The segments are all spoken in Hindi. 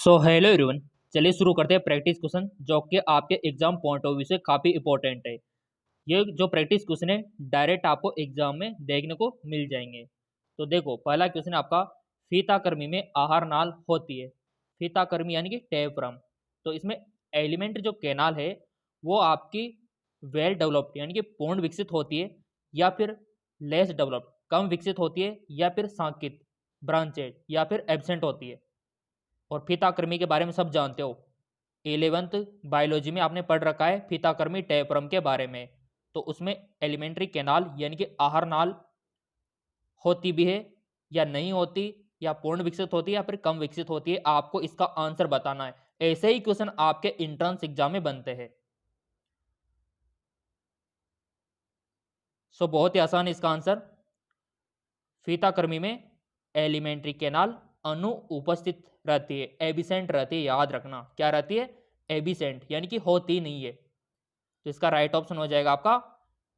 So hello everyone. चलिए शुरू करते हैं प्रैक्टिस क्वेश्चन जो कि आपके एग्जाम पॉइंट ऑफ व्यू से काफ़ी इंपॉर्टेंट है। ये जो प्रैक्टिस क्वेश्चन है डायरेक्ट आपको एग्जाम में देखने को मिल जाएंगे। तो देखो, पहला क्वेश्चन आपका फीताकृमि में आहार नाल होती है। फीताकृमि यानी कि टैपरम। तो इसमें एलिमेंट्री जो कैनाल है वो आपकी वेल डेवलप्ड यानी कि पूर्ण विकसित होती है, या फिर लेस डेवलप्ड कम विकसित होती है, या फिर सांकित ब्रांचेड, या फिर एब्सेंट होती है। और फीताकृमि के बारे में सब जानते हो, 11th बायोलॉजी में आपने पढ़ रखा है फीताकृमि टैपरम के बारे में। तो उसमें एलिमेंट्री कैनाल यानी कि आहार नाल होती भी है या नहीं होती, या पूर्ण विकसित होती है या फिर कम विकसित होती है, आपको इसका आंसर बताना है। ऐसे ही क्वेश्चन आपके इंट्रेंस एग्जाम में बनते हैं। सो बहुत ही आसान है इसका आंसर। फीताकृमि में एलिमेंट्री कैनाल अणु उपस्थित रहती है, एबिसेंट रहती है। याद रखना क्या रहती है, एबिसेंट यानी कि होती नहीं है। तो इसका राइट ऑप्शन हो जाएगा आपका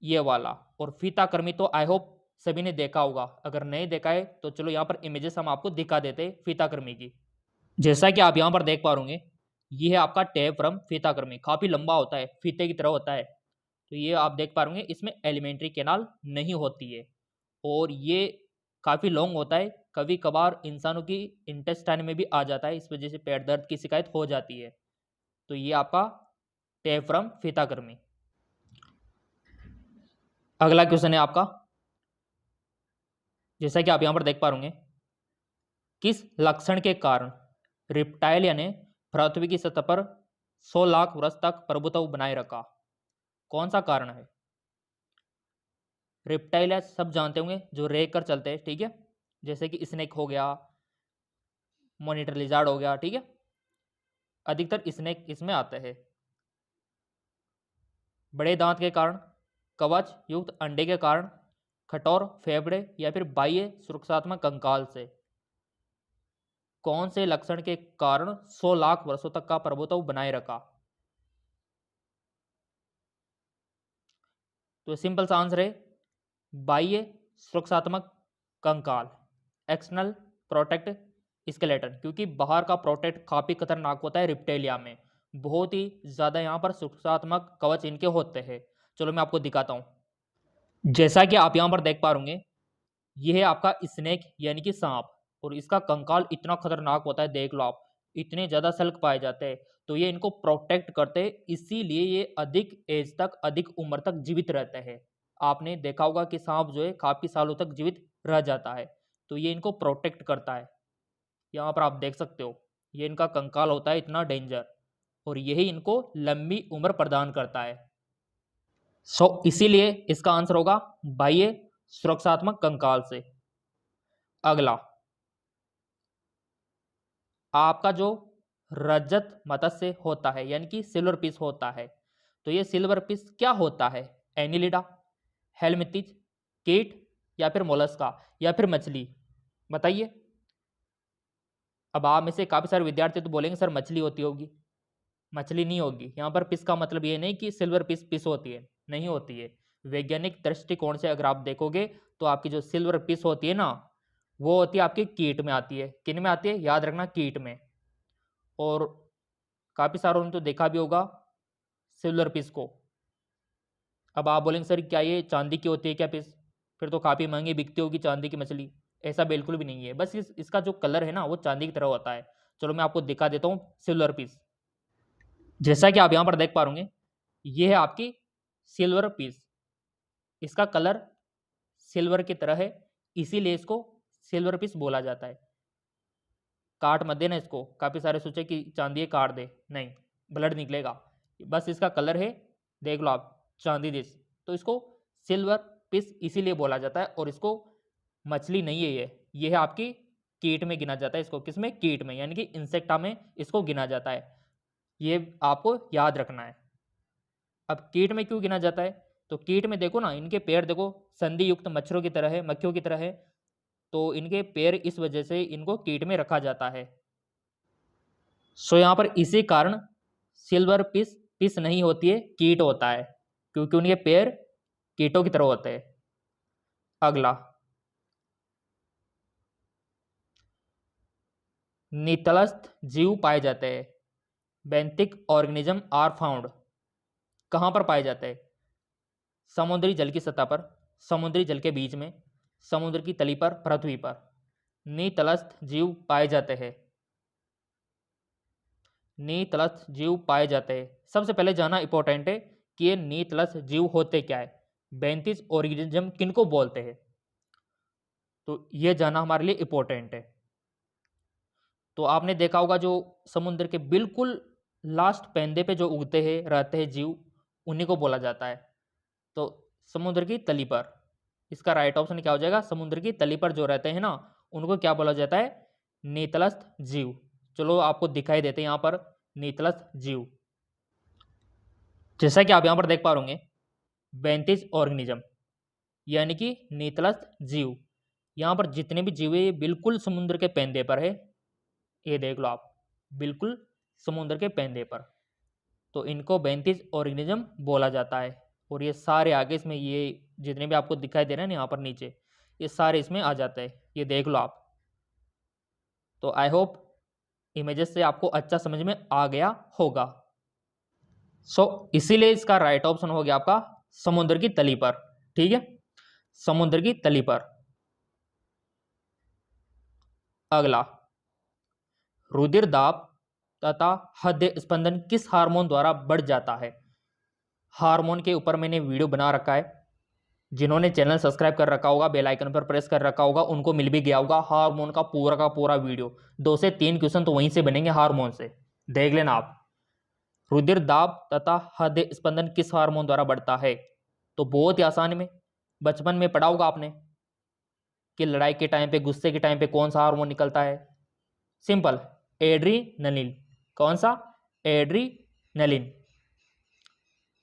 ये वाला। और फीताकृमि तो आई होप सभी ने देखा होगा, अगर नहीं देखा है तो चलो यहाँ पर इमेजेस हम आपको दिखा देते हैं फीताकृमि की। जैसा कि आप यहाँ पर देख पा रहे, ये है आपका टैपरम फीताकृमि। काफी लंबा होता है, फीते की तरह होता है। तो ये आप देख पा रहे इसमें एलिमेंट्री कैनाल नहीं होती है, और ये काफ़ी लॉन्ग होता है। कभी कभार इंसानों की इंटेस्टाइन में भी आ जाता है, इस वजह से पेट दर्द की शिकायत हो जाती है। तो ये आपका टैपरम फीताकृमि। अगला क्वेश्चन है आपका, जैसा कि आप यहां पर देख पा रहे, किस लक्षण के कारण रिप्टाइल यानी पृथ्वी की सतह पर 100 लाख वर्ष तक प्रभुत्व बनाए रखा? कौन सा कारण है? रिप्टाइल सब जानते होंगे, जो रेंग कर चलते हैं, ठीक है। जैसे कि स्नेक हो गया, मॉनिटर लिजार्ड हो गया, ठीक है। अधिकतर स्नेक इसमें आते हैं। बड़े दांत के कारण, कवच युक्त अंडे के कारण, कठोर फेफड़े, या फिर बाह्य सुरक्षात्मक कंकाल से? कौन से लक्षण के कारण 100 लाख वर्षों तक का प्रभुत्व बनाए रखा? तो सिंपल सा आंसर है बाह्य सुरक्षात्मक कंकाल, एक्सटर्नल प्रोटेक्ट स्केलेटन। क्योंकि बाहर का प्रोटेक्ट काफी खतरनाक होता है रिप्टेलिया में, बहुत ही ज्यादा यहाँ पर सुरक्षात्मक कवच इनके होते हैं। चलो मैं आपको दिखाता हूँ। जैसा कि आप यहाँ पर देख पा रहे, यह है आपका स्नेक यानी कि सांप, और इसका कंकाल इतना खतरनाक होता है, देख लो आप, इतने ज्यादा सल्क पाए जाते हैं। तो ये इनको प्रोटेक्ट करते हैं, इसीलिए ये अधिक एज तक, अधिक उम्र तक जीवित रहते हैं। आपने देखा होगा कि सांप जो है काफी सालों तक जीवित रह जाता है, तो ये इनको प्रोटेक्ट करता है। यहाँ पर आप देख सकते हो, ये इनका कंकाल होता है इतना डेंजर, और यही इनको लंबी उम्र प्रदान करता है। इसीलिए इसका आंसर होगा बाह्य सुरक्षात्मक कंकाल से। अगला, आपका जो रजत मत्स्य होता है यानी कि सिल्वर फिश होता है, तो ये सिल्वर फिश क्या होता है? एनिलिडा, हेलमिंथिस, कीट, या फिर मोलस्का, या फिर मछली? बताइए। अब आप में से काफी सारे विद्यार्थी तो बोलेंगे सर मछली होती होगी। मछली नहीं होगी। यहाँ पर फिश का मतलब ये नहीं कि सिल्वर फिश फिश होती है, नहीं होती है। वैज्ञानिक दृष्टिकोण से अगर आप देखोगे तो आपकी जो सिल्वर फिश होती है ना, वो होती है आपकी कीट में आती है। किन में आती है? याद रखना, कीट में। और काफी सारों ने तो देखा भी होगा सिल्वर फिश को। अब आप बोलेंगे सर क्या ये चांदी की होती है क्या फिश? फिर तो काफी महंगी बिकती होगी चांदी की मछली। ऐसा बिल्कुल भी नहीं है, बस इसका जो कलर है ना वो चांदी की तरह होता है। चलो मैं आपको दिखा देता हूँ सिल्वर फिश। जैसा कि आप यहाँ पर देख पा रहे, ये है आपकी सिल्वर फिश। इसका कलर सिल्वर की तरह है, इसीलिए इसको सिल्वर फिश बोला जाता है। काट मत देना इसको, काफी सारे सोचे कि चांदी काट दे, नहीं, ब्लड निकलेगा। बस इसका कलर है, देख लो आप, चांदी जैसी। तो इसको सिल्वर फिश इसीलिए बोला जाता है, और इसको मछली नहीं है ये है आपकी कीट में गिना जाता है। इसको किसमें? कीट में, यानी कि इंसेक्टा में इसको गिना जाता है। ये आपको याद रखना है। अब कीट में क्यों गिना जाता है? तो कीट में देखो ना, इनके पैर देखो संधि युक्त मच्छरों की तरह है, मक्खियों की तरह है। तो इनके पैर इस वजह से इनको कीट में रखा जाता है। सो यहाँ पर इसी कारण सिल्वर फिश फिश नहीं होती है, कीट होता है, क्योंकि उनके पैर कीटों की तरह होते हैं। अगला, नितलस्थ जीव पाए जाते हैं। बेंथिक ऑर्गेनिज्म आर फाउंड कहाँ पर पाए जाते हैं? समुद्री जल की सतह पर, समुद्री जल के बीच में, समुद्र की तली पर, पृथ्वी पर नितलस्थ जीव पाए जाते हैं। नितलस्थ जीव पाए जाते हैं। सबसे पहले जानना इंपॉर्टेंट है कि ये नितलस्थ जीव होते क्या है, बेंथिक ऑर्गेनिज्म किनको बोलते हैं, तो ये जानना हमारे लिए इंपॉर्टेंट है। तो आपने देखा होगा जो समुद्र के बिल्कुल लास्ट पेंदे पे जो उगते हैं रहते हैं जीव, उन्हीं को बोला जाता है। तो समुद्र की तली पर, इसका राइट ऑप्शन क्या हो जाएगा? समुद्र की तली पर जो रहते हैं ना, उनको क्या बोला जाता है? नितलस्थ जीव। चलो आपको दिखाई देते हैं यहाँ पर नितलस्थ जीव। जैसा कि आप यहाँ पर देख पा रहे बेंथिक ऑर्गेनिज्म यानी कि नितलस्थ जीव। यहाँ पर जितने भी जीव है ये बिल्कुल समुद्र के पेंदे पर है। ये देख लो आप, बिल्कुल समुद्र के पेंदे पर, तो इनको बेंथिक ऑर्गेनिज्म बोला जाता है। और ये सारे आगे इसमें ये जितने भी आपको दिखाई दे रहे हैं ना यहाँ पर नीचे, ये सारे इसमें आ जाते हैं। ये देख लो आप। तो आई होप इमेजेस से आपको अच्छा समझ में आ गया होगा। इसीलिए इसका राइट ऑप्शन हो गया आपका समुद्र की तली पर। ठीक है, समुद्र की तली पर। अगला, रुधिर दाब तथा हृदय स्पंदन किस हार्मोन द्वारा बढ़ जाता है? हार्मोन के ऊपर मैंने वीडियो बना रखा है। जिन्होंने चैनल सब्सक्राइब कर रखा होगा, बेल आइकन पर प्रेस कर रखा होगा, उनको मिल भी गया होगा हार्मोन का पूरा वीडियो। 2 से 3 क्वेश्चन तो वहीं से बनेंगे हार्मोन से, देख लेना आप। रुधिर दाब तथा हृदय स्पंदन किस हार्मोन द्वारा बढ़ता है? तो बहुत ही आसान में बचपन में पढ़ा होगा आपने कि लड़ाई के टाइम पे, गुस्से के टाइम पे कौन सा हार्मोन निकलता है? Simple, adrenaline. कौन सा? एड्रीनलिन।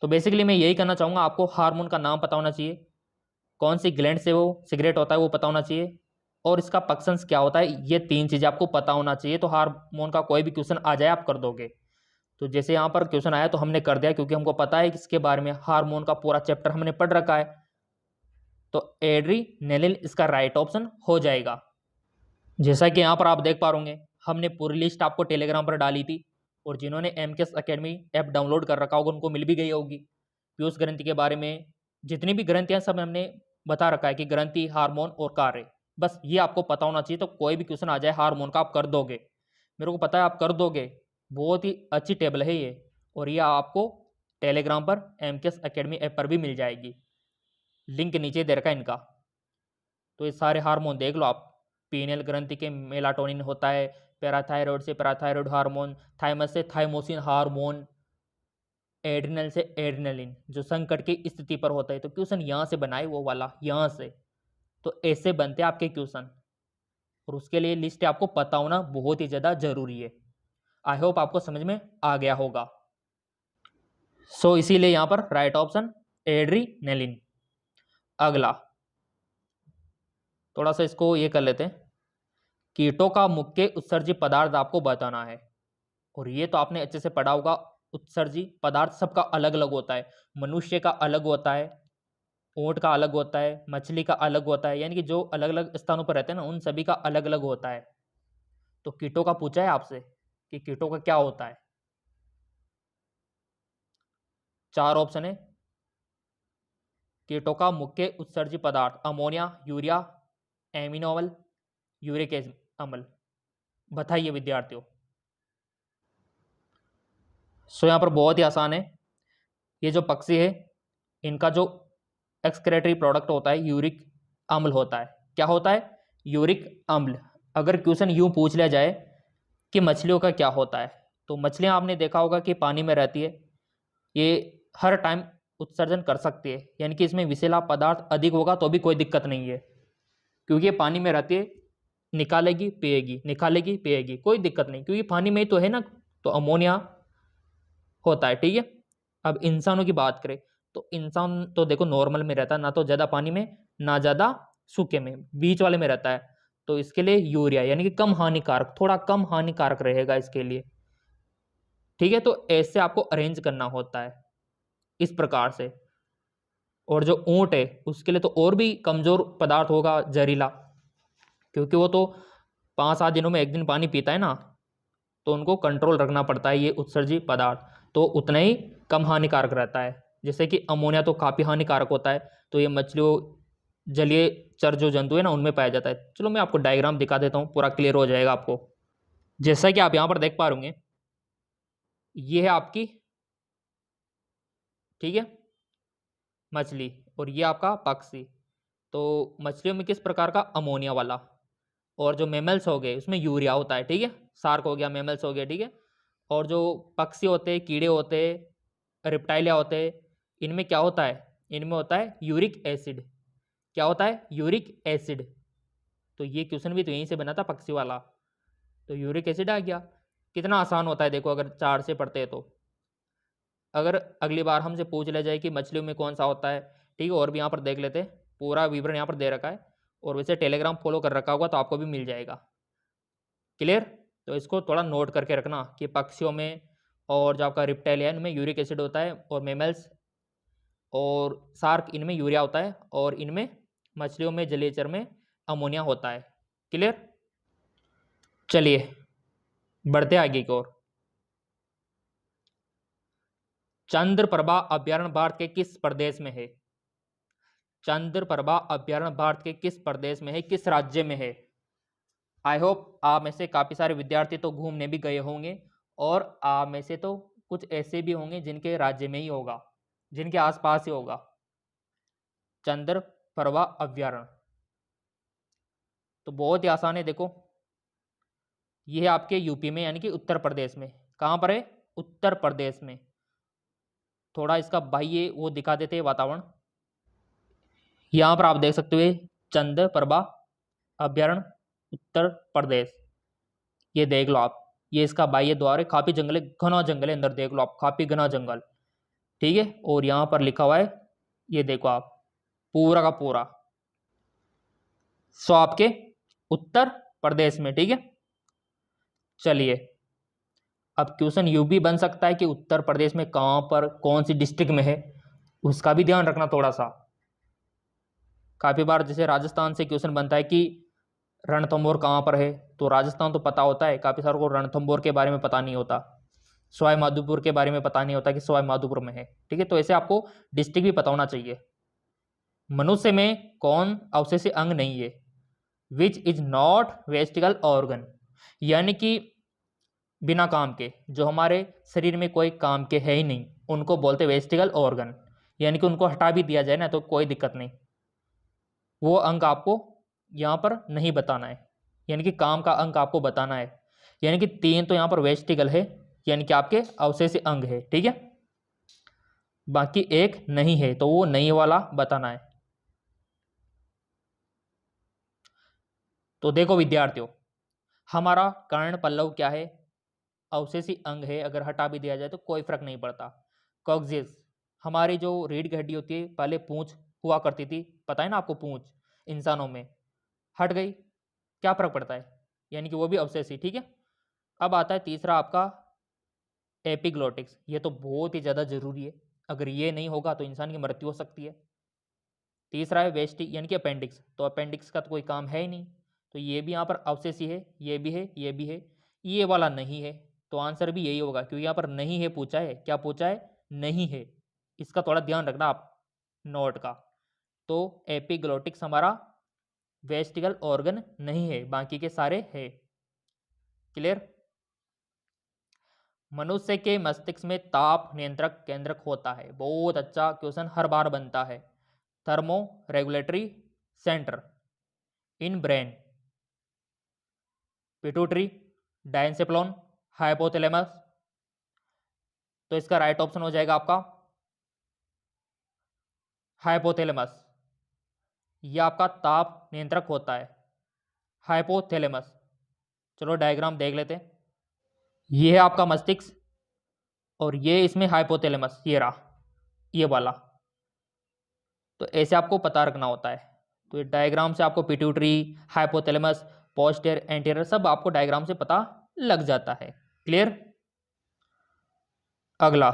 तो बेसिकली मैं यही कहना चाहूँगा, आपको हार्मोन का नाम पता होना चाहिए, कौन सी ग्लैंड से वो सिगरेट होता है वो पता होना चाहिए, और इसका फंक्शंस क्या होता है, ये 3 चीज़ें आपको पता होना चाहिए। तो हार्मोन का कोई भी क्वेश्चन आ जाए आप कर दोगे। तो जैसे यहाँ पर क्वेश्चन आया तो हमने कर दिया, क्योंकि हमको पता है कि इसके बारे में हार्मोन का पूरा चैप्टर हमने पढ़ रखा है। तो एड्रीनलिन इसका राइट ऑप्शन हो जाएगा। जैसा कि यहाँ पर आप देख पा रहे हमने पूरी लिस्ट आपको टेलीग्राम पर डाली थी, और जिन्होंने MKS अकेडमी ऐप डाउनलोड कर रखा होगा उनको मिल भी गई होगी। पीयूष ग्रंथि के बारे में जितनी भी ग्रंथियाँ सब हमने बता रखा है कि ग्रंथि, हार्मोन और कार्य, बस ये आपको पता होना चाहिए। तो कोई भी क्वेश्चन आ जाए हार्मोन का आप कर दोगे, मेरे को पता है आप कर दोगे। बहुत ही अच्छी टेबल है ये, और ये आपको टेलीग्राम पर MKS अकेडमी ऐप पर भी मिल जाएगी, लिंक नीचे दे रखा है इनका। तो ये सारे हार्मोन देख लो आप। पीनियल ग्रंथि के मेलाटोनिन होता है, पैराथायरॉयड से पैराथायरॉयड हार्मोन, थाइमस से थाइमोसिन हार्मोन, एड्रिनल से एड्रिनलिन जो संकट की स्थिति पर होता है। तो क्वेश्चन यहाँ से बनाए वो वाला, यहाँ से। तो ऐसे बनते हैं आपके क्वेश्चन, और उसके लिए लिस्ट आपको पता होना बहुत ही ज़्यादा जरूरी है। आई होप आपको समझ में आ गया होगा। इसीलिए यहाँ पर राइट ऑप्शन एड्रिनलिन। अगला, थोड़ा सा इसको ये कर लेते हैं। कीटों का मुख्य उत्सर्जी पदार्थ आपको बताना है, और ये तो आपने अच्छे से पढ़ा होगा। उत्सर्जी पदार्थ सबका अलग अलग होता है। मनुष्य का अलग होता है, ऊंट का अलग होता है, मछली का अलग होता है, यानी कि जो अलग अलग स्थानों पर रहते हैं ना, उन सभी का अलग अलग होता है। तो कीटों का पूछा है आपसे कि कीटों का क्या होता है। 4 ऑप्शन है। कीटों का मुख्य उत्सर्जी पदार्थ अमोनिया, यूरिया, एमिनो अम्ल, यूरिक अम्ल। बताइए विद्यार्थियों। यहाँ पर बहुत ही आसान है। ये जो पक्षी है इनका जो एक्सक्रेटरी प्रोडक्ट होता है यूरिक अम्ल होता है। क्या होता है? यूरिक अम्ल। अगर क्वेश्चन यूं पूछ लिया जाए कि मछलियों का क्या होता है, तो मछलियां आपने देखा होगा कि पानी में रहती है, ये हर टाइम उत्सर्जन कर सकती है, यानी कि इसमें विषैला पदार्थ अधिक होगा तो भी कोई दिक्कत नहीं है, क्योंकि ये पानी में रहती है, निकालेगी पिएगी, निकालेगी पिएगी, कोई दिक्कत नहीं, क्योंकि पानी में ही तो है ना। तो अमोनिया होता है। ठीक है, अब इंसानों की बात करें तो इंसान तो देखो नॉर्मल में रहता है, ना तो ज़्यादा पानी में ना ज़्यादा सूखे में, बीच वाले में रहता है। तो इसके लिए यूरिया यानी कि कम हानिकारक, थोड़ा कम हानिकारक रहेगा इसके लिए। ठीक है, तो ऐसे आपको अरेंज करना होता है इस प्रकार से। और जो ऊंट है उसके लिए तो और भी कमजोर पदार्थ होगा, जहरीला, क्योंकि वो तो 5-7 दिनों में 1 दिन पानी पीता है ना, तो उनको कंट्रोल रखना पड़ता है ये उत्सर्जी पदार्थ, तो उतना ही कम हानिकारक रहता है। जैसे कि अमोनिया तो काफ़ी हानिकारक होता है, तो ये मछलियों, जलीय चर जो जंतु है ना, उनमें पाया जाता है। चलो मैं आपको डायग्राम दिखा देता हूँ, पूरा क्लियर हो जाएगा आपको। जैसा कि आप यहाँ पर देख पा रहे, ये है आपकी, ठीक है, मछली, और ये आपका पक्षी। तो मछलियों में किस प्रकार का, अमोनिया वाला। और जो मेमल्स हो गए उसमें यूरिया होता है, ठीक है, शार्क हो गया, मेमल्स हो गया, ठीक है। और जो पक्षी होते हैं, कीड़े होते हैं, रिप्टाइलिया होते हैं, इनमें क्या होता है, इनमें होता है यूरिक एसिड। क्या होता है, यूरिक एसिड। तो ये क्वेश्चन भी तो यहीं से बना था, पक्षी वाला। तो यूरिक एसिड आ गया। कितना आसान होता है देखो, अगर 4 से पढ़ते हैं तो। अगर अगली बार हमसे पूछ लिया जाए कि मछलियों में कौन सा होता है, ठीक है, और भी यहाँ पर देख लेते हैं, पूरा विवरण यहाँ पर दे रखा है, और वैसे टेलीग्राम फॉलो कर रखा होगा तो आपको भी मिल जाएगा। क्लियर। तो इसको थोड़ा नोट करके रखना कि पक्षियों में और जो आपका रिप्टाइलियन में यूरिक एसिड होता है, और मेमल्स और शार्क इनमें यूरिया होता है, और इनमें मछलियों में, जलीयचर में अमोनिया होता है। क्लियर। चलिए बढ़ते आगे की ओर। चंद्रप्रभा अभ्यारण्य भारत के किस प्रदेश में है। चंद्रप्रभा अभ्यारण्य भारत के किस प्रदेश में है, किस राज्य में है। आई होप आप में से काफ़ी सारे विद्यार्थी तो घूमने भी गए होंगे, और आप में से तो कुछ ऐसे भी होंगे जिनके राज्य में ही होगा, जिनके आसपास ही होगा चंद्रप्रभा अभ्यारण्य। तो बहुत ही आसान है, देखो ये है आपके यूपी में, यानी कि उत्तर प्रदेश में। कहाँ पर है, उत्तर प्रदेश में। थोड़ा इसका बाह्य वो दिखा देते हैं वातावरण। यहाँ पर आप देख सकते हो चंद्रप्रभा अभ्यारण्य उत्तर प्रदेश, ये देख लो आप, ये इसका बाह्य द्वार है। काफी जंगल है, घना जंगल है अंदर, देख लो आप, काफी घना जंगल, ठीक है। और यहाँ पर लिखा हुआ है, ये देखो आप, पूरा का पूरा सो आपके उत्तर प्रदेश में, ठीक है। चलिए अब क्वेश्चन यू भी बन सकता है कि उत्तर प्रदेश में कहाँ पर, कौन सी डिस्ट्रिक्ट में है, उसका भी ध्यान रखना थोड़ा सा। काफी बार जैसे राजस्थान से क्वेश्चन बनता है कि रणथंभौर कहाँ पर है, तो राजस्थान तो पता होता है, काफी सारों को रणथंभौर के बारे में पता नहीं होता, सवाई माधोपुर के बारे में पता नहीं होता कि सवाई माधोपुर में है, ठीक है। तो ऐसे आपको डिस्ट्रिक्ट भी पता होना चाहिए। मनुष्य में कौन अवशेषी अंग नहीं है, विच इज नॉट वेस्टिकल ऑर्गन, यानी कि बिना काम के, जो हमारे शरीर में कोई काम के है ही नहीं, उनको बोलते वेस्टिकल ऑर्गन। यानी कि उनको हटा भी दिया जाए ना तो कोई दिक्कत नहीं, वो अंग आपको यहाँ पर नहीं बताना है, यानी कि काम का अंग आपको बताना है। यानी कि 3 तो यहाँ पर वेस्टिकल है, यानी कि आपके अवशेषी अंग है, ठीक है। बाकी एक नहीं है, तो वो नहीं वाला बताना है। तो देखो विद्यार्थियों, हमारा कर्ण पल्लव क्या है, अवशेषी अंग है, अगर हटा भी दिया जाए तो कोई फर्क नहीं पड़ता। कॉक्सिस, हमारी जो रीढ़ की हड्डी होती है, पहले पूंछ हुआ करती थी, पता है ना आपको, पूंछ इंसानों में हट गई, क्या फर्क पड़ता है, यानी कि वो भी अवशेषी, ठीक है। अब आता है तीसरा आपका एपिग्लोटिक्स, ये तो बहुत ही ज़्यादा जरूरी है, अगर ये नहीं होगा तो इंसान की मृत्यु हो सकती है। तीसरा है वेस्टिक, यानी कि अपेंडिक्स, तो अपेंडिक्स का तो कोई काम है ही नहीं, तो ये भी यहाँ पर अवशेषी है, ये भी है, ये भी है, ये वाला नहीं है, तो आंसर भी यही होगा, क्योंकि यहाँ पर नहीं है पूछा है, क्या पूछा है, नहीं है। इसका थोड़ा ध्यान रखना आप नोट का। तो एपिग्लोटिक्स हमारा वेस्टिकल ऑर्गन नहीं है, बाकी के सारे है। क्लियर। मनुष्य के मस्तिष्क में ताप नियंत्रक केंद्रक होता है, बहुत अच्छा क्वेश्चन हर बार बनता है। Thermoregulatory centre in brain, pituitary, diencephalon, hypothalamus. तो इसका राइट ऑप्शन हो जाएगा आपका हाइपोथैलेमस। यह आपका ताप नियंत्रक होता है, हाइपोथैलेमस। चलो डायग्राम देख लेते हैं। ये है आपका मस्तिष्क, और ये इसमें हाइपोथैलेमस, ये रहा, ये वाला। तो ऐसे आपको पता रखना होता है। तो ये डायग्राम से आपको पिट्यूटरी, हाइपोथैलेमस, पोस्टीरियर, एंटीरियर सब आपको डायग्राम से पता लग जाता है। क्लियर। अगला,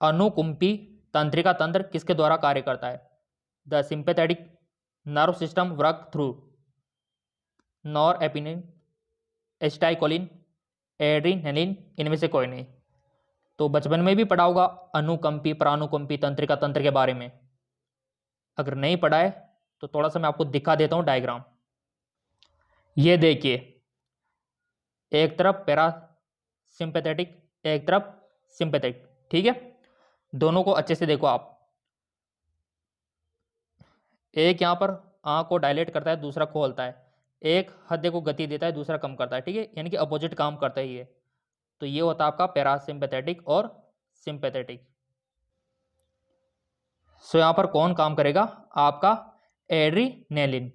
अनुकुंपी तंत्रिका तंत्र किसके द्वारा कार्य करता है। The sympathetic nerve system work through norepinephrine, acetylcholine, adrenaline, इनमें से कोई नहीं। तो बचपन में भी पढ़ा होगा अनुकंपी प्रानुकंपी तंत्रिका तंत्र के बारे में। अगर नहीं पढ़ा है तो थोड़ा सा मैं आपको दिखा देता हूं डायग्राम। ये देखिए, एक तरफ पैरासिम्पैथेटिक, एक तरफ सिंपैथेटिक, ठीक है। दोनों को अच्छे से देखो आप। एक यहां पर आंख को डायलेट करता है, दूसरा खोलता है। एक हृदय को गति देता है, दूसरा कम करता है, ठीक है। यानी कि अपोजिट काम करता है ये। तो ये होता है आपका पैरासिम्पैथेटिक और सिंपैथेटिक। सो यहां पर कौन काम करेगा? आपका एड्रीनेलिन,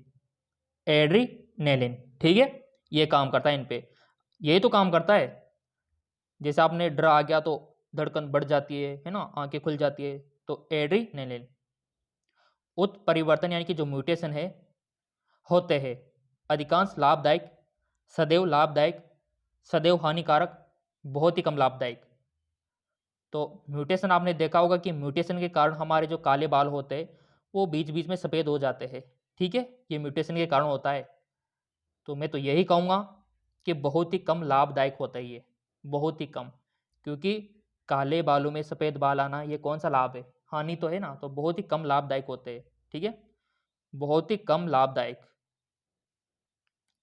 एड्रीनेलिन, ठीक है। ये काम करता है इन पे, यही तो काम करता है। जैसे आपने डर आ गया तो धड़कन बढ़ जाती है ना, आंखें खुल जाती है। तो एड्रीनेलिन उत्परिवर्तन यानी कि जो म्यूटेशन है होते हैं, अधिकांश लाभदायक, सदैव लाभदायक, सदैव हानिकारक, बहुत ही कम लाभदायक। तो म्यूटेशन आपने देखा होगा कि म्यूटेशन के कारण हमारे जो काले बाल होते हैं वो बीच बीच में सफ़ेद हो जाते हैं, ठीक है। ये म्यूटेशन के कारण होता है। तो मैं तो यही कहूँगा कि बहुत ही कम लाभदायक होता है ये, बहुत ही कम। क्योंकि काले बालों में सफ़ेद बाल आना ये कौन सा लाभ है? हानि तो है ना। तो बहुत ही कम लाभदायक होते हैं, ठीक है, बहुत ही कम लाभदायक।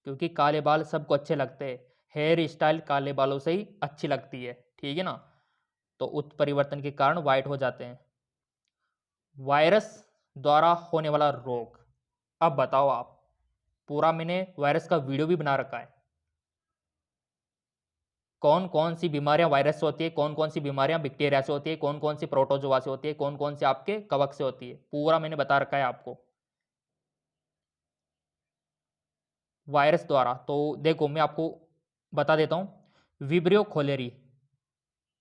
क्योंकि काले बाल सबको अच्छे लगते हैं, हेयर स्टाइल काले बालों से ही अच्छी लगती है, ठीक है ना। तो उत्परिवर्तन के कारण वाइट हो जाते हैं। वायरस द्वारा होने वाला रोग, अब बताओ आप। पूरा मैंने वायरस का वीडियो भी बना रखा है। कौन कौन सी बीमारियां वायरस से होती है, कौन कौन सी बीमारियां बैक्टीरिया से होती है, कौन कौन सी प्रोटोजोआ से होती है, कौन कौन सी आपके कवक से होती है, पूरा मैंने बता रखा है आपको वायरस द्वारा। तो देखो मैं आपको बता देता हूं। विब्रियो खोलेरी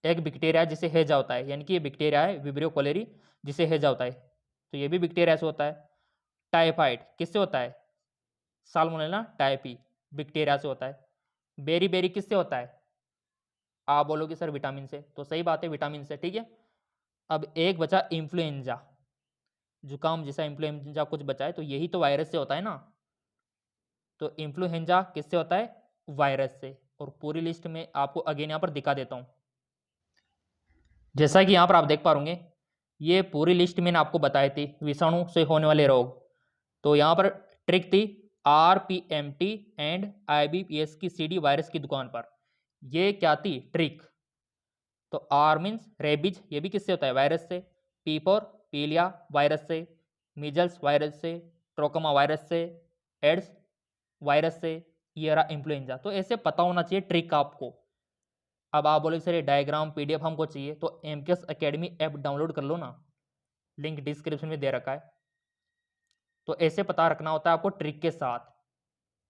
एक बैक्टीरिया जिसे हैजा होता है, यानी कि ये बैक्टीरिया है विब्रियो खोलेरी जिसे हैजा होता है। तो ये भी बैक्टीरिया से होता है। टाइफाइड किससे होता है? साल्मोनेला टाइफी बैक्टीरिया से होता है। बेरी बेरी किससे होता है? आप बोलोगे सर विटामिन से, तो सही बात है, विटामिन से, ठीक है। अब एक बचा इन्फ्लुएंजा, जुकाम जैसा इन्फ्लुएंजा कुछ बचा है, तो यही तो वायरस से होता है ना। तो इन्फ्लुएंजा किससे होता है? वायरस से। और पूरी लिस्ट में आपको अगेन यहाँ पर दिखा देता हूँ। जैसा कि यहाँ पर आप देख पा रहे होंगे, ये पूरी लिस्ट मैंने आपको बताई थी विषाणु से होने वाले रोग। तो यहाँ पर ट्रिक थी RPMT एंड IBPS की CD वायरस की दुकान पर। ये क्या थी ट्रिक? तो R मीन्स रेबीज, ये भी किससे होता है? वायरस से। P फॉर पीलिया वायरस से, मीजल्स वायरस से, ट्रोकोमा वायरस से, एड्स वायरस से, ये रहा इन्फ्लुएंजा। तो ऐसे पता होना चाहिए ट्रिक आपको। अब आप बोले सर ये डायग्राम PDF हमको चाहिए, तो MKS अकेडमी ऐप डाउनलोड कर लो ना, लिंक डिस्क्रिप्शन में दे रखा है। तो ऐसे पता रखना होता है आपको ट्रिक के साथ,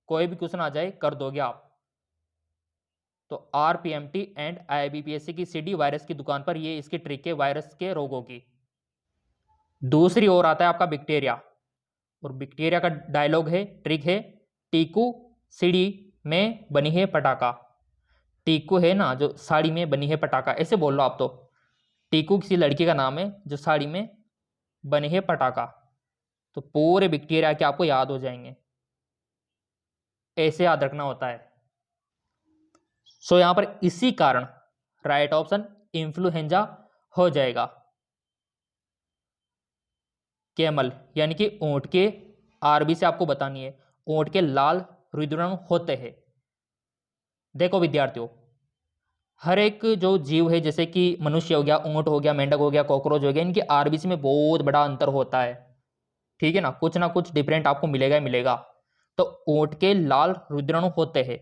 कोई भी क्वेश्चन आ जाए कर दोगे आप। तो RPMT एंड IBPSC की CD वायरस की दुकान पर ये इसकी ट्रिक है वायरस के रोगों की। दूसरी ओर आता है आपका बैक्टीरिया, और बैक्टीरिया का डायलॉग है, ट्रिक है, टीकू सीढ़ी में बनी है पटाखा। टीकू है ना जो साड़ी में बनी है पटाखा, ऐसे बोल लो आप। तो टीकू किसी लड़की का नाम है जो साड़ी में बने है पटाखा। तो पूरे बैक्टीरिया के आपको याद हो जाएंगे, ऐसे याद रखना होता है। सो यहां पर इसी कारण राइट ऑप्शन इन्फ्लुएंजा हो जाएगा। कैमल यानी कि ऊंट के, RB से आपको बतानी है, ऊंट के लाल रुधिराणु होते हैं। देखो विद्यार्थियों, हर एक जो जीव है, जैसे कि मनुष्य हो गया, ऊंट हो गया, मेंढक हो गया, कॉकरोच हो गया, इनके RBC में बहुत बड़ा अंतर होता है, ठीक है ना कुछ डिफरेंट आपको मिलेगा ही मिलेगा। तो ऊंट के लाल रुधिराणु होते हैं,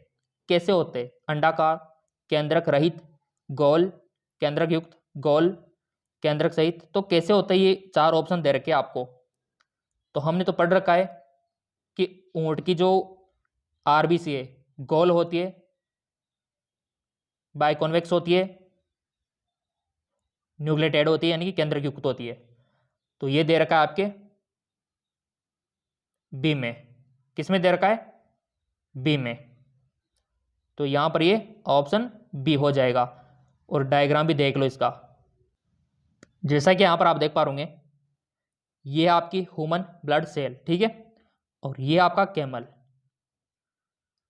कैसे होते हैं? अंडाकार, केंद्रक रहित, गोल, केंद्रक युक्त, गोल, केंद्रक सहित। तो कैसे होते हैं? ये 4 ऑप्शन दे रखे आपको। तो हमने तो पढ़ रखा है कि ऊंट की जो RBC है गोल होती है, बाइकॉन्वेक्स होती है, न्यूक्लियोटाइड होती है, यानी कि केंद्रक युक्त होती है। तो ये दे रखा है आपके बी में। किस में दे रखा है? बी में। तो यहां पर ये ऑप्शन बी हो जाएगा। और डायग्राम भी देख लो इसका, जैसा कि यहां पर आप देख पा रहे होंगे, ये आपकी ह्यूमन ब्लड सेल, ठीक है, और ये आपका कैमल।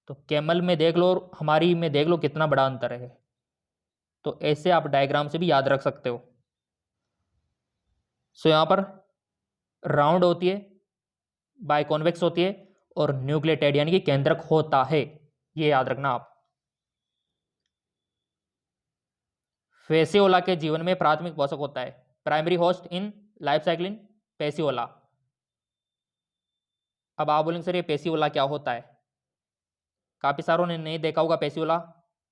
तो कैमल में देख लो और हमारी में देख लो कितना बड़ा अंतर है। तो ऐसे आप डायग्राम से भी याद रख सकते हो। सो यहाँ पर राउंड होती है, बाइकॉन्वेक्स होती है, और न्यूक्लियोटाइड यानी कि केंद्रक होता है, ये याद रखना आप। फेसियोला के जीवन में प्राथमिक पोषक होता है, primary host in life cycle in Fasciola. अब आप बोलेंगे सर ये पेसियोला क्या होता है? काफी सारों ने नहीं देखा होगा पेसियोला,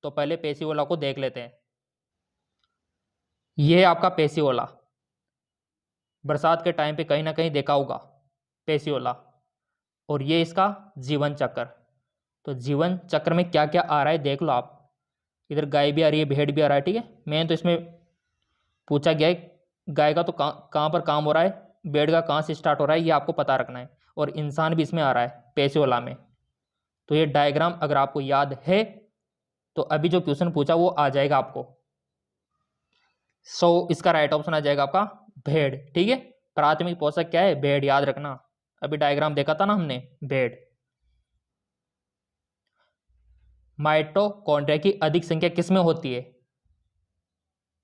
तो पहले पेसियोला को देख लेते हैं। ये है आपका पेसियोला, बरसात के टाइम पे कहीं ना कहीं देखा होगा पेसियोला। और ये इसका जीवन चक्र। तो जीवन चक्र में क्या क्या आ रहा है देख लो आप। इधर गाय भी आ रही है, भेड़ भी आ रहा है, ठीक है। मैं तो इसमें पूछा गया है गाय का तो कहाँ पर काम हो रहा है, भेड़ का कहाँ से स्टार्ट हो रहा है, ये आपको पता रखना है। और इंसान भी इसमें आ रहा है पेसियोला में। तो ये डायग्राम अगर आपको याद है तो अभी जो क्वेश्चन पूछा वो आ जाएगा आपको। सो इसका राइट ऑप्शन आ जाएगा आपका भेड़, ठीक है। प्राथमिक पोषक क्या है? भेड़, याद रखना। अभी डायग्राम देखा था ना हमने, भेड़। माइटोकॉन्ड्रिया की अधिक संख्या किसमें होती है?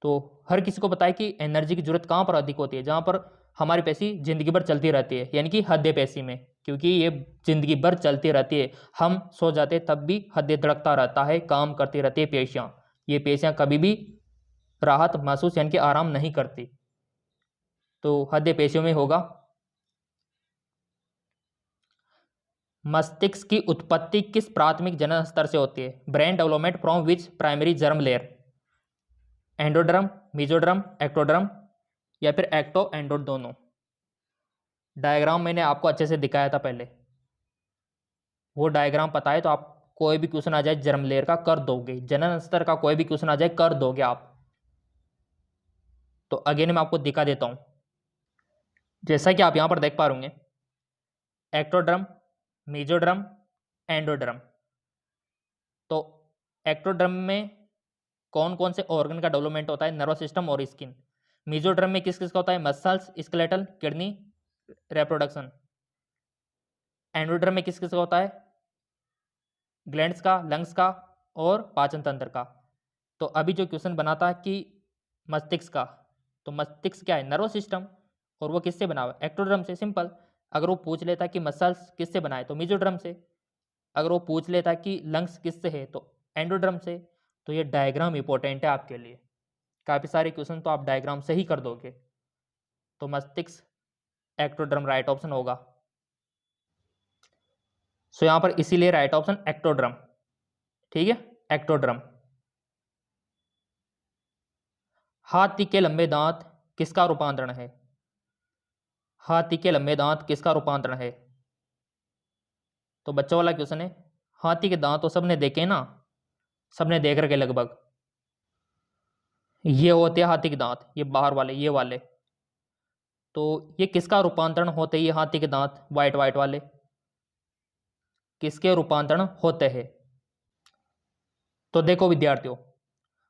तो हर किसी को पता है कि एनर्जी की जरूरत कहाँ पर अधिक होती है? जहाँ पर हमारी पेशी जिंदगी भर चलती रहती है, यानी कि हृदय पेशी में, क्योंकि ये जिंदगी भर चलती रहती है। हम सो जाते हैं तब भी हृदय धड़कता रहता है, काम करती रहती है पेशियां। ये पेशियां कभी भी राहत महसूस यानी कि आराम नहीं करती। तो हृदय पेशियों में होगा। मस्तिष्क की उत्पत्ति किस प्राथमिक जनन स्तर से होती है? Brain development from which primary germ layer? Endoderm, mesoderm, ectoderm, या फिर एक्टो एंडो दोनों? डायग्राम मैंने आपको अच्छे से दिखाया था पहले, वो डायग्राम पता है तो आप कोई भी क्वेश्चन आ जाए जर्म लेयर का कर दोगे, जनन स्तर का कोई भी क्वेश्चन आ जाए कर दोगे आप। तो अगेन मैं आपको दिखा देता हूं। जैसा कि आप यहां पर देख पा रहे होंगे, एक्टोड्रम, मेसोड्रम, एंडोड्रम। तो एक्टोड्रम में कौन कौन से ऑर्गन का डेवलपमेंट होता है? नर्वस सिस्टम और स्किन। मेसोड्रम में किस किस का होता है? Muscles, skeletal, kidney, reproduction. Endoderm में किस किस का होता है? ग्लैंड्स का, लंग्स का, और पाचन तंत्र का। तो अभी जो क्वेश्चन बना था कि मस्तिष्क का, तो मस्तिष्क क्या है? Nervous system. और वो किससे बना हुआ है? एक्टोड्रम से। सिंपल। अगर वो पूछ लेता कि मसल्स किससे बना है, तो मेसोड्रम से। अगर वो पूछ लेता कि लंग्स किससे है, तो एंडोड्रम से। तो ये डायग्राम इंपॉर्टेंट है आपके लिए। काफ़ी सारे क्वेश्चन तो आप डायग्राम से ही कर दोगे। तो मस्तिष्क, एक्टोड्रम राइट ऑप्शन होगा। सो यहां पर इसीलिए राइट ऑप्शन एक्टोड्रम, ठीक है, एक्टोड्रम। हाथी के लंबे दांत किसका रूपांतरण है? हाथी के लंबे दांत किसका रूपांतरण है? तो बच्चों वाला क्वेश्चन है। हाथी के दांत तो सबने देखे ना, सबने देख रखे लगभग। ये होते हैं हाथी के दांत, ये बाहर वाले, ये वाले। तो ये किसका रूपांतरण होते हैं? ये हाथी के दांत वाइट वाइट वाले किसके रूपांतरण होते हैं? तो देखो विद्यार्थियों,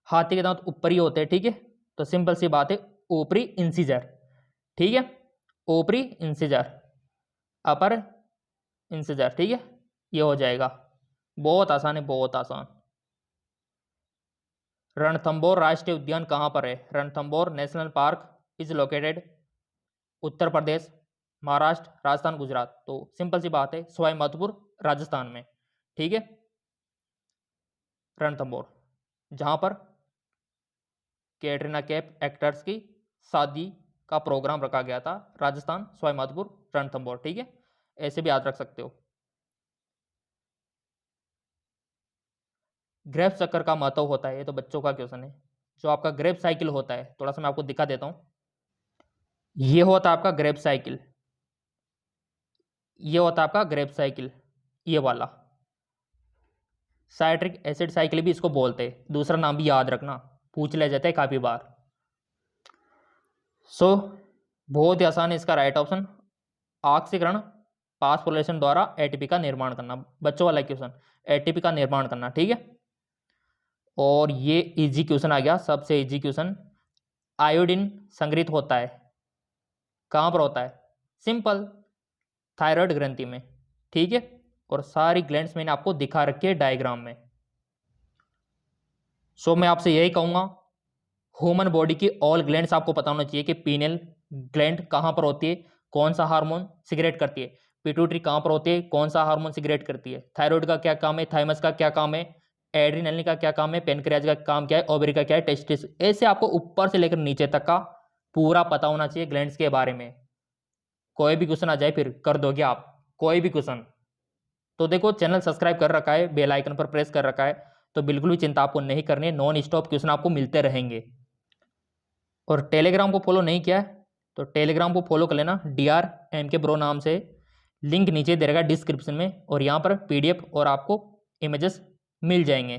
हाथी के दांत ऊपरी होते हैं, ठीक है। तो सिंपल सी बात है, ऊपरी इंसिजर, ठीक है, ऊपरी इंसिजर, अपर इंसिजर, ठीक है, ये हो जाएगा। बहुत आसान है, बहुत आसान। रणथंबोर राष्ट्रीय उद्यान कहाँ पर है? Ranthambore national park is located Uttar Pradesh, Maharashtra, Rajasthan, Gujarat. तो सिंपल सी बात है, सवाई माधोपुर राजस्थान में, ठीक है। रणथंबोर, जहां पर कैटरीना कैफ एक्टर्स की शादी का प्रोग्राम रखा गया था, राजस्थान, सवाई माधोपुर, रणथंबोर, ठीक है। ऐसे भी याद रख सकते हो। ग्रेफ चक्कर का महत्व होता है, ये तो बच्चों का क्वेश्चन है। जो आपका ग्रेफ साइकिल होता है, थोड़ा सा मैं आपको दिखा देता हूं। ये होता है आपका ग्रेफ साइकिल, ये होता है आपका ग्रेफ साइकिल, ये वाला। साइट्रिक एसिड साइकिल भी इसको बोलते हैं, दूसरा नाम भी याद रखना, पूछ ले जाते हैं काफी बार। सो बहुत ही आसान है इसका राइट ऑप्शन, ऑक्सीकरण फास्फोरिलेशन द्वारा एटीपी का निर्माण करना। बच्चों वाला क्वेश्चन, एटीपी का निर्माण करना, ठीक है। और ये इजी क्वेश्चन आ गया, सबसे इजी क्वेश्चन। आयोडीन संग्रहित होता है कहां पर होता है? सिंपल, थायराइड ग्रंथि में, ठीक है। और सारी ग्लैंड्स मैंने आपको दिखा रखी है डायग्राम में। सो मैं आपसे यही कहूँगा, ह्यूमन बॉडी की ऑल ग्लैंड्स आपको पता होना चाहिए कि पीनियल ग्लैंड कहाँ पर होती है, कौन सा हार्मोन सिगरेट करती है, पिट्यूटरी कहाँ पर होती है, कौन सा हार्मोन सिगरेट करती है, थायराइड का क्या काम है, थाइमस का क्या काम है, एड्रिनलिन का क्या काम है, पेनक्रियाज का काम क्या है, ओवरी का क्या है, टेस्टिस, ऐसे आपको ऊपर से लेकर नीचे तक का पूरा पता होना चाहिए ग्लैंड्स के बारे में। कोई भी क्वेश्चन आ जाए फिर कर दोगे आप, कोई भी क्वेश्चन। तो देखो चैनल सब्सक्राइब कर रखा है, बेल आइकन पर प्रेस कर रखा है, तो बिल्कुल भी चिंता आपको नहीं करनी है, नॉन स्टॉप क्वेश्चन आपको मिलते रहेंगे। और टेलीग्राम को फॉलो नहीं किया है तो टेलीग्राम को फॉलो कर लेना, DRMK ब्रो नाम से, लिंक नीचे दे रहेगा डिस्क्रिप्शन में, और यहाँ पर PDF और आपको इमेजेस मिल जाएंगे।